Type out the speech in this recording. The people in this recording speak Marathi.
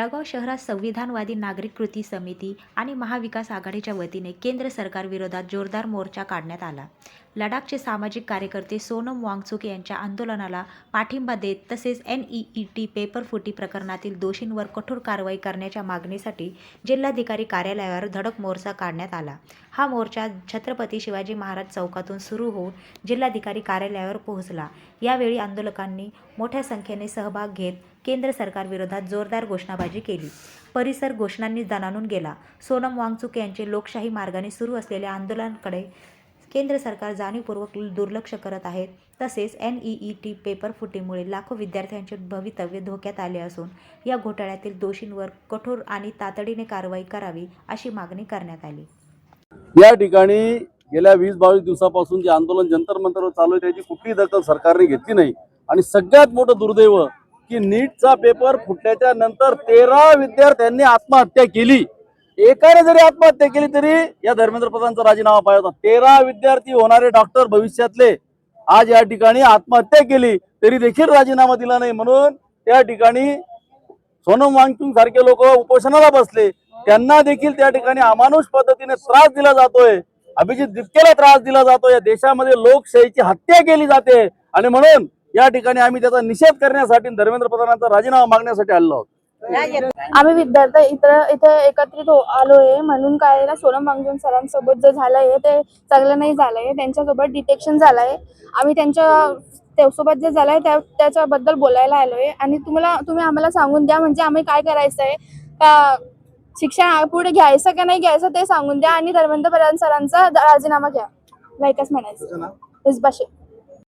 जळगाव शहरात संविधानवादी नागरिक कृती समिती आणि महाविकास आघाडीच्या वतीने केंद्र सरकार विरोधात जोरदार मोर्चा काढण्यात आला। लडाखचे सामाजिक कार्यकर्ते सोनम वांगचुक यांच्या आंदोलनाला पाठिंबा देत तसेच NEET पेपर फुटी प्रकरणातील दोषींवर कठोर कारवाई करण्याच्या मागणीसाठी जिल्हाधिकारी कार्यालयावर धडक मोर्चा काढण्यात आला। हा मोर्चा छत्रपती शिवाजी महाराज चौकातून सुरू होऊन जिल्हाधिकारी कार्यालयावर पोहोचला। यावेळी आंदोलकांनी मोठ्या संख्येने सहभाग घेत केंद्र सरकार विरोधात जोरदार घोषणाबाजी केली। परिसर घोषणांनी दणाणून गेला। सोनम वांगचुक यांचे लोकशाही मार्गाने सुरू असलेल्या आंदोलनाकडे केंद्र सरकार जाणीवपूर्वक दुर्लक्ष करत आहे। तसेच NEET पेपर फुटीमुळे लाखो विद्यार्थ्यांचे भवितव्य धोक्यात आले असून या घोटाळ्यातील दोषींवर कठोर आणि तातडीने कारवाई करावी अशी मागणी करण्यात आली। या ठिकाणी गेल्या 20-22 दिवसापासून जे आंदोलन जंतर मंतरवर चालू आहे त्याची कुठलीही दखल सरकारने घेतली नाही आणि सगळ्यात मोठं दुर्दैव की नीटचा पेपर फुटल्याच्या नंतर 13 विद्यार्थ्यांनी आत्महत्या केली। एकाने जरी आत्महत्या केली तरी या धर्मेंद्र प्रधानचा राजीनामा पाहिजे होता। 13 विद्यार्थी होणारे डॉक्टर भविष्यातले आज या ठिकाणी आत्महत्या केली तरी देखील राजीनामा दिला नाही। म्हणून त्या ठिकाणी सोनम वांगचुक सारखे लोक उपोषणाला बसले, त्यांना देखील त्या ठिकाणी अमानुष पद्धतीने त्रास दिला जातोय। अभिजित दिपकेला त्रास दिला जातोय। या देशामध्ये लोकशाहीची हत्या केली जाते आणि म्हणून या ठिकाणी आम्ही त्याचा निषेध करण्यासाठी धर्मेंद्र प्रधानांचा राजीनामा मागण्यासाठी आलो आहोत। आम्ही विद्यार्थी इथे एकत्रित आलोय म्हणून काय ना, सोनम वांगचुक सरांसोबत जे झालंय ते चांगलं नाही झालंय। त्यांच्यासोबत डिटेक्शन झालंय। आम्ही त्यासोबत जे झालंय त्याच्याबद्दल बोलायला आलोय आणि तुम्ही आम्हाला सांगून द्या, म्हणजे आम्ही काय करायचंय, का शिक्षण पुढे घ्यायचं का नाही घ्यायचं ते सांगून द्या आणि धर्मेंद्र प्रधान सरांचा राजीनामा घ्या, लायकच म्हणायचं।